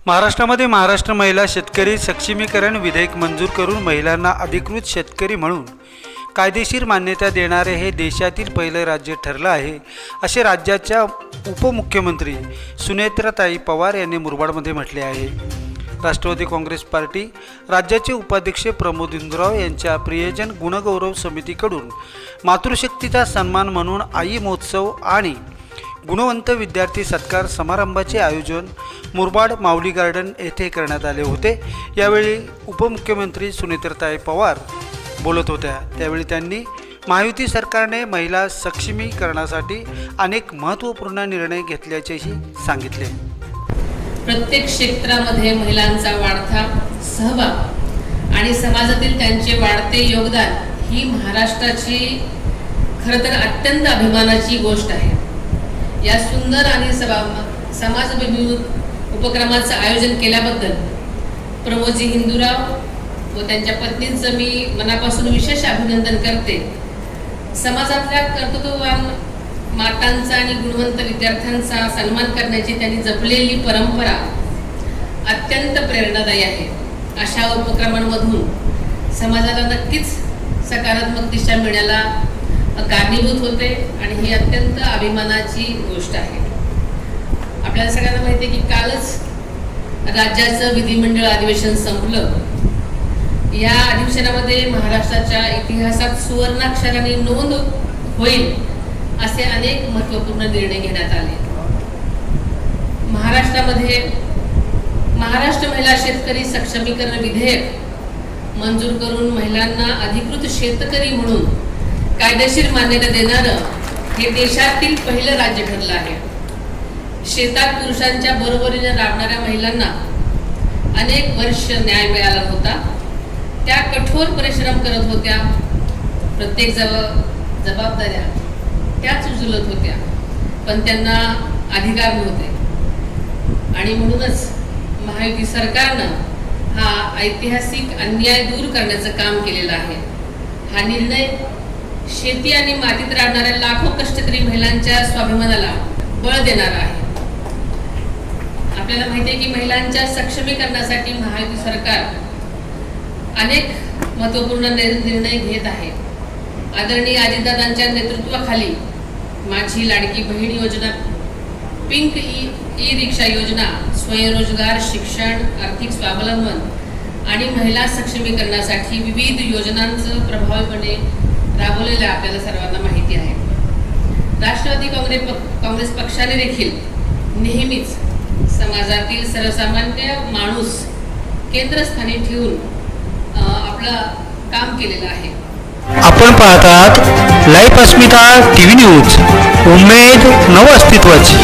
महाराष्ट्रामध्ये महाराष्ट्र महिला शेतकरी सक्षमीकरण विधेयक मंजूर करून महिलांना अधिकृत शेतकरी म्हणून कायदेशीर मान्यता देणारे हे देशातील पहिलं राज्य ठरलं आहे, असे राज्याच्या उपमुख्यमंत्री सुनेत्राताई पवार यांनी मुरबाडमध्ये म्हटले आहे। राष्ट्रवादी काँग्रेस पार्टी राज्याचे उपाध्यक्ष प्रमोद इंदुराव यांच्या प्रियजन गुणगौरव समितीकडून मातृशक्तीचा सन्मान म्हणून आई महोत्सव आणि गुणवंत विद्यार्थी सत्कार समारंभाचे आयोजन मुरबाड माऊली गार्डन येथे करण्यात आले होते। यावेळी उपमुख्यमंत्री सुनेत्राताई पवार बोलत होत्या। त्यावेळी त्यांनी महायुती सरकारने महिला सक्षमीकरणासाठी अनेक महत्त्वपूर्ण निर्णय घेतल्याचेही सांगितले। प्रत्येक क्षेत्रामध्ये महिलांचा वाढता सहभाग आणि समाजातील त्यांचे वाढते योगदान ही महाराष्ट्राची खरं तर अत्यंत अभिमानाची गोष्ट आहे। या सुंदर आणि समाजभिमुख उपक्रमाचं आयोजन केल्याबद्दल प्रमोदजी हिंदुराव व त्यांच्या पत्नींचं मी मनापासून विशेष अभिनंदन करते। समाजातल्या कर्तृत्ववान मातांचा आणि गुणवंत विद्यार्थ्यांचा सन्मान करण्याची त्यांनी जपलेली परंपरा अत्यंत प्रेरणादायी आहे। अशा उपक्रमांमधून समाजाला नक्कीच सकारात्मक दिशा मिळायला कारणीभूत होते आणि ही अत्यंत अभिमानाची गोष्ट आहे। आपल्याला सगळ्यांना माहिती आहे की कालच राज्याचं विधिमंडळ अधिवेशन संपलं। या अधिवेशनामध्ये महाराष्ट्राच्या इतिहासात सुवर्णाक्षराने नोंद होईल असे अनेक महत्त्वपूर्ण निर्णय घेण्यात आले। महाराष्ट्रामध्ये महाराष्ट्र महिला शेतकरी सक्षमीकरण विधेयक मंजूर करून महिलांना अधिकृत शेतकरी म्हणून कायदेशीर मान्यता देणारं हे देशातील पहिलं राज्य ठरलं आहे। शेतात पुरुषांच्या बरोबरीने राबणाऱ्या महिलांना अनेक वर्ष न्याय मिळाला होता। त्या कठोर परिश्रम करत होत्या, प्रत्येक जबाबदाऱ्या त्याच उचलत होत्या, पण त्यांना अधिकार नव्हते आणि म्हणूनच महायुती सरकारनं हा ऐतिहासिक अन्याय दूर करण्याचं काम केलेलं आहे। हा निर्णय शेती आणि मातीत राहणाऱ्या लाखो कष्टकरी महिलांच्या स्वाभिमानाला बळ देणारा आहे। आपल्याला माहिती आहे की महिलांच्या सक्षमीकरणासाठी महायुती सरकार अनेक महत्त्वपूर्ण निर्णय घेत आहे। आदरणीय अजितदादांच्या नेतृत्वाखाली माझी लाडकी बहीण योजना, पिंक ई रिक्षा योजना, स्वयंरोजगार, शिक्षण, आर्थिक स्वावलंबन आणि महिला सक्षमीकरणासाठी विविध योजनांचं प्रभावीपणे राबवलेलं आपल्याला सर्वांना माहिती आहे। राष्ट्रवादी काँग्रेस पक्षाने देखील नेहमीच समाजातील सर्वसामान्य माणूस केंद्रस्थानी ठेवून आपलं काम केलेलं आहे। आपण पाहतात लाईव्ह अस्मिता टीव्ही न्यूज, उमेद नव अस्तित्वाची।